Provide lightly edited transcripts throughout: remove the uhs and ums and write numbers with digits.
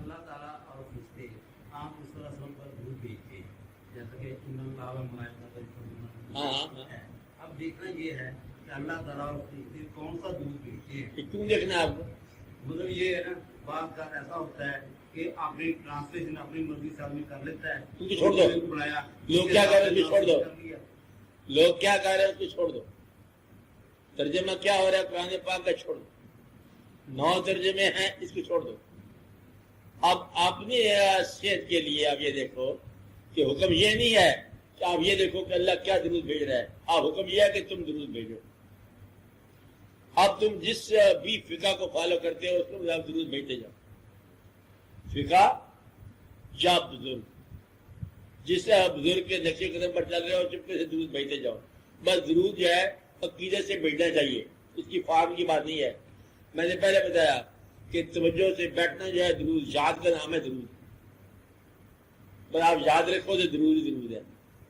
اللہ تعالیٰ اور فرشتے عام اس رسول پر دودھ بیچتے ہیں، جیسا کہ ہے۔ اب دیکھنا یہ ہے کہ اللہ تعالیٰ اور فرشتے کون سا دودھ بیچتے ہیں، کیوں دیکھنا ہے آپ کو؟ مطلب یہ ہے نا، بعض کا ایسا ہوتا ہے کہ اپنی ٹرانسلیشن اپنی مرضی سے آدمی کر لیتا ہے، ان کو چھوڑ دو۔ بنایا لوگ کیا کہہ رہے ہیں اس کو چھوڑ دو، لوگ کیا کہہ رہے ہیں اس کو چھوڑ دو۔ ترجمہ کیا ہو رہا ہے قرآن پاک کا؟ چھوڑ دو۔ 9 ترجمے ہیں، اس کو چھوڑ دو۔ اب اپنی صحت کے لیے آپ یہ دیکھو کہ حکم یہ نہیں ہے کہ آپ یہ دیکھو کہ اللہ کیا درود بھیج رہا ہے، آپ حکم یہ ہے کہ تم درود بھیجو۔ اب تم جس بھی فقہ کو فالو کرتے ہو اس کو آپ درود بھیجتے جاؤ۔ فقہ یا بزرگ، جس بزرگ کے نقش قدم پر چل رہے ہو چپکے سے درود بھیجتے جاؤ۔ بس درود جو ہے عقیدے سے بھیجنا چاہیے، اس کی فارم کی بات نہیں ہے۔ میں نے پہلے بتایا کہ توجہ سے بیٹھنا جو ہے درود، یاد کا نام ہے درود۔ بس آپ یاد رکھو تو درود ہی درود ہے۔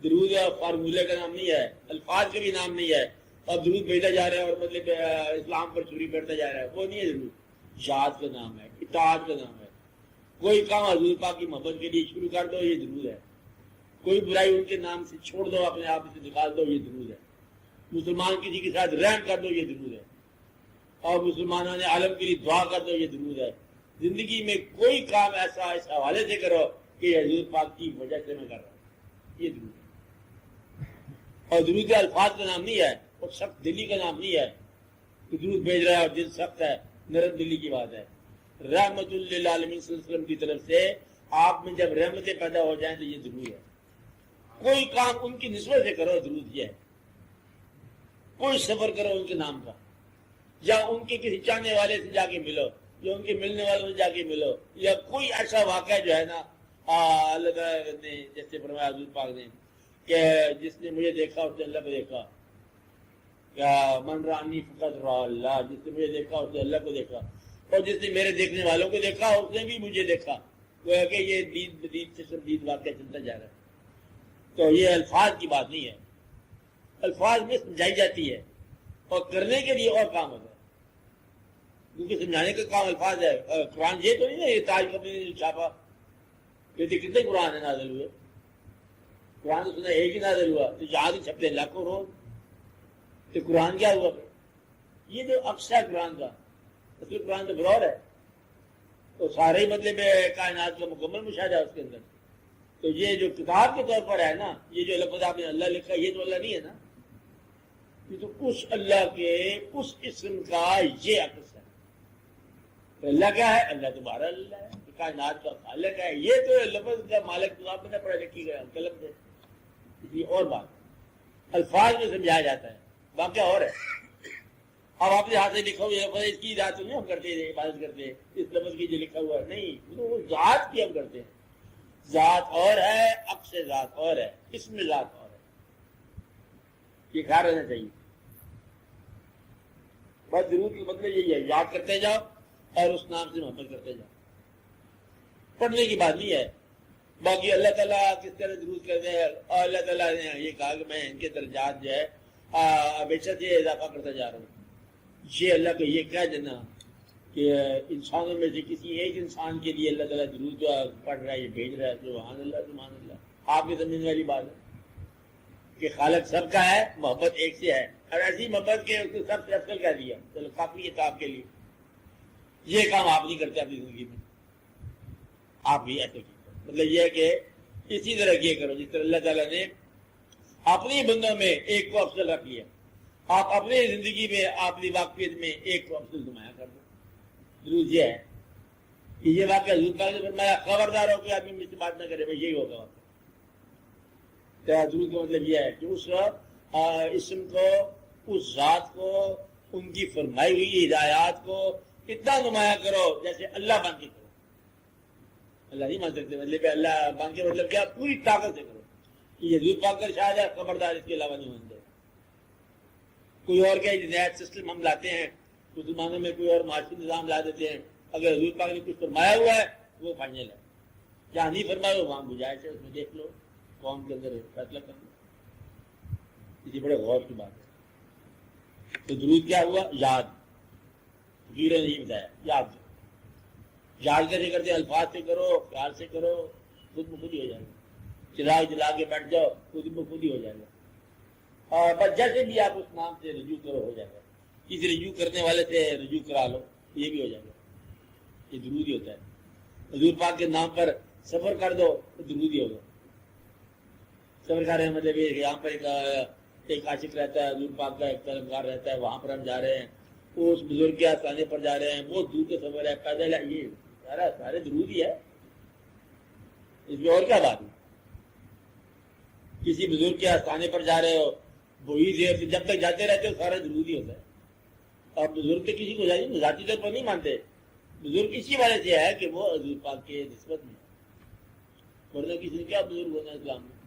درود فارمولے کا نام نہیں ہے، الفاظ کا بھی نام نہیں ہے۔ اور درود بھیجا جا رہا ہے اور مطلب اسلام پر چھری پھیرتا جا رہا ہے، وہ نہیں ہے درود۔ یاد کا نام ہے، اطاعت کا نام ہے۔ کوئی کام حضور پاک کی محبت کے لیے شروع کر دو، یہ درود ہے۔ کوئی برائی ان کے نام سے چھوڑ دو، اپنے آپ سے نکال دو، یہ درود ہے۔ مسلمان کسی کے ساتھ رحم کر دو، یہ درود ہے۔ اور مسلمانوں نے عالم کے لیے دعا کر دو، یہ درود ہے۔ زندگی میں کوئی کام ایسا اس حوالے سے کرو کہ حضور پاک کی وجہ سے میں کر رہا ہوں، یہ درود ہے۔ اور درود الفاظ کا نام نہیں ہے، اور سخت دلی کا نام نہیں ہے کہ درود بھیج رہا ہے اور دل سخت ہے، نرم دلی کی بات ہے۔ رحمت للعالمین صلی اللہ علیہ وسلم کی طرف سے آپ میں جب رحمتیں پیدا ہو جائیں تو یہ درود ہے۔ کوئی کام ان کی نسبت سے کرو، درود یہ ہے۔ کوئی سفر کرو ان کے نام کا، یا ان کے کسی چاہنے والے سے جا کے ملو، یا ان کے ملنے والوں سے جا کے ملو، یا کوئی ایسا واقعہ جو ہے نا اللہ تعالیٰ نے جیسے فرمایا حضور پاک نے کہ جس نے مجھے دیکھا اس نے اللہ کو دیکھا، کیا من رانی فقط را اللہ، جس نے مجھے دیکھا اس نے اللہ کو دیکھا، اور جس نے میرے دیکھنے والوں کو دیکھا اس نے بھی مجھے دیکھا۔ وہ ہے کہ یہ دید بدید سے دید واقعہ چلتا جا رہا ہے۔ تو یہ الفاظ کی بات نہیں ہے، الفاظ میں سمجھائی جاتی ہے اور کرنے کے لیے اور کام ہوتا ہے، کیونکہ سمجھانے کا کام الفاظ ہے۔ قرآن یہ تو نہیں ہے یہ تاج کمپنی نے چھاپا، کہتے کتنے قرآن ہیں نازل ہوئے؟ قرآن تو سنا ایک ہی نازل ہوا، تو یہاں بھی چھپتے لاکھوں روز، تو قرآن کیا ہوا پھر؟ یہ جو عکس ہے قرآن کا، اصل قرآن تو برور ہے، تو سارے ہی مطلب کائنات کا مکمل مشاہدہ ہے اس کے اندر۔ تو یہ جو کتاب کے طور پر ہے نا، یہ جو لفظ آپ نے اللہ لکھا، یہ تو اللہ نہیں ہے نا، یہ تو اس اللہ کے اس اسم کا یہ عکس ہے۔ تو اللہ کیا ہے؟ اللہ تمہارا اللہ ہے، کائنات کا خالق ہے۔ یہ تو لفظ کا مالک تو آپ نے پڑھا لکھی گیا قلم سے، یہ اور بات الفاظ میں سمجھایا جاتا ہے، واقعہ اور ہے۔ اب آپ نے ہاتھ سے لکھا ہوا یہ لفظ، اس کی ذات نہیں ہم کرتے ہیں، عبادت کرتے ہیں اس لفظ کی جو لکھا ہوا ہے، نہیں، وہ ذات کی ہم کرتے ہیں۔ ذات اور ہے، عکس ذات اور ہے، اسم ذات اور ہے، یہ خیال رہنا چاہیے۔ بس درود کا مطلب یہی ہے، یاد کرتے جاؤ اور اس نام سے محبت کرتے جاؤ، پڑھنے کی بات نہیں ہے۔ باقی اللہ تعالیٰ کس طرح درود کرتے ہیں، اور اللہ تعالیٰ نے یہ کہا کہ میں ان کے درجات جو ہے ہمیشہ سے اضافہ کرتا جا رہا ہوں۔ یہ اللہ کو یہ کہہ دینا کہ انسانوں میں سے کسی ایک انسان کے لیے اللہ تعالیٰ درود پڑھ رہا ہے، یہ بھیج رہا ہے، سبحان اللہ سبحان اللہ۔ آپ کی سمجھنے والی بات ہے کہ خالق سب کا ہے، محبت ایک سے ہے، اور ایسی محبت کے اس کو سب سے افضل کہہ دیا، چلو کافی ہے آپ کے لیے۔ یہ کام آپ نہیں کرتے اپنی زندگی میں، آپ بھی ایسے کیجیے۔ مطلب یہ ہے کہ اسی طرح یہ کرو جس طرح اللہ تعالیٰ نے اپنی بندوں میں ایک کو افضل رکھ لیا، آپ اپنی زندگی میں اپنی واقعیت میں ایک کو افضل نمایاں کر دو۔ درود یہ ہے کہ یہ واقعہ حضور پاک نے فرمایا خبردار ہو کہ آدمی مجھ سے بات نہ کرے، بھائی یہی ہوگا۔ درود کا مطلب یہ ہے کہ اس اسم کو، اس ذات کو، ان کی فرمائی ہوئی ہدایات کو اتنا نمایاں کرو جیسے اللہ بن کے کرو۔ اللہ نہیں مان سکتے، مطلب اللہ بن کے مطلب کیا؟ پوری طاقت سے کرو۔ یہ حضور پاک کا ارشاد ہے، خبردار اس کے علاوہ نہیں مان جائے۔ کوئی اور کیا نیا سسٹم ہم لاتے ہیں، مسلمانوں میں کوئی اور معاشی نظام لا دیتے ہیں، اگر حضور پاک نے کچھ فرمایا ہوا ہے وہ فائنل ہے، جہاں نہیں فرمایا ہو وہاں گنجائش ہے، اس میں دیکھ لو قوم کے اندر فیصلہ کر لو۔ اسی بڑے غور کی بات ہے۔ تو درود کیا ہوا؟ یاد، غیرہ نہیں بتایا، یاد جھاڑتے سے کرتے الفاظ سے کرو، پیار سے کرو، خود بخود ہی ہو جائے گا۔ چلا جلا کے بیٹھ جاؤ، خود بخود ہی ہو جائے گا۔ اور بس جیسے بھی آپ اس نام سے رجوع کرو ہو جائے گا۔ کسی رجوع کرنے والے سے رجوع کرا لو، یہ بھی ہو جائے گا۔ یہ درود ہی ہوتا ہے۔ حضور پاک کے نام پر سفر کر دو تو درود ہی ہوگا۔ سفر کر رہے ہیں مطلب یہ یہاں پر ایک عاشق رہتا ہے، حضور پاک کا ایک طلبگار رہتا ہے، وہاں پر ہم جا رہے ہیں، وہ اس بزرگ کے آستانے پر جا رہے ہیں، بہت دور کا سفر ہے، پیدل ہے، یہ سارے درود ہی ہے، اس میں اور کیا بات ہے؟ کسی بزرگ کے آستانے پر جا رہے ہو، وہی دیر سے جب تک جاتے رہتے ہو سارا درود ہی ہوتا ہے۔ اور بزرگ کے کسی کو ذاتی طور پر نہیں مانتے، بزرگ اسی والے سے ہے کہ وہ حضور پاک کے نسبت میں، ورنہ کسی نے کیا بزرگ ہونا اسلام میں؟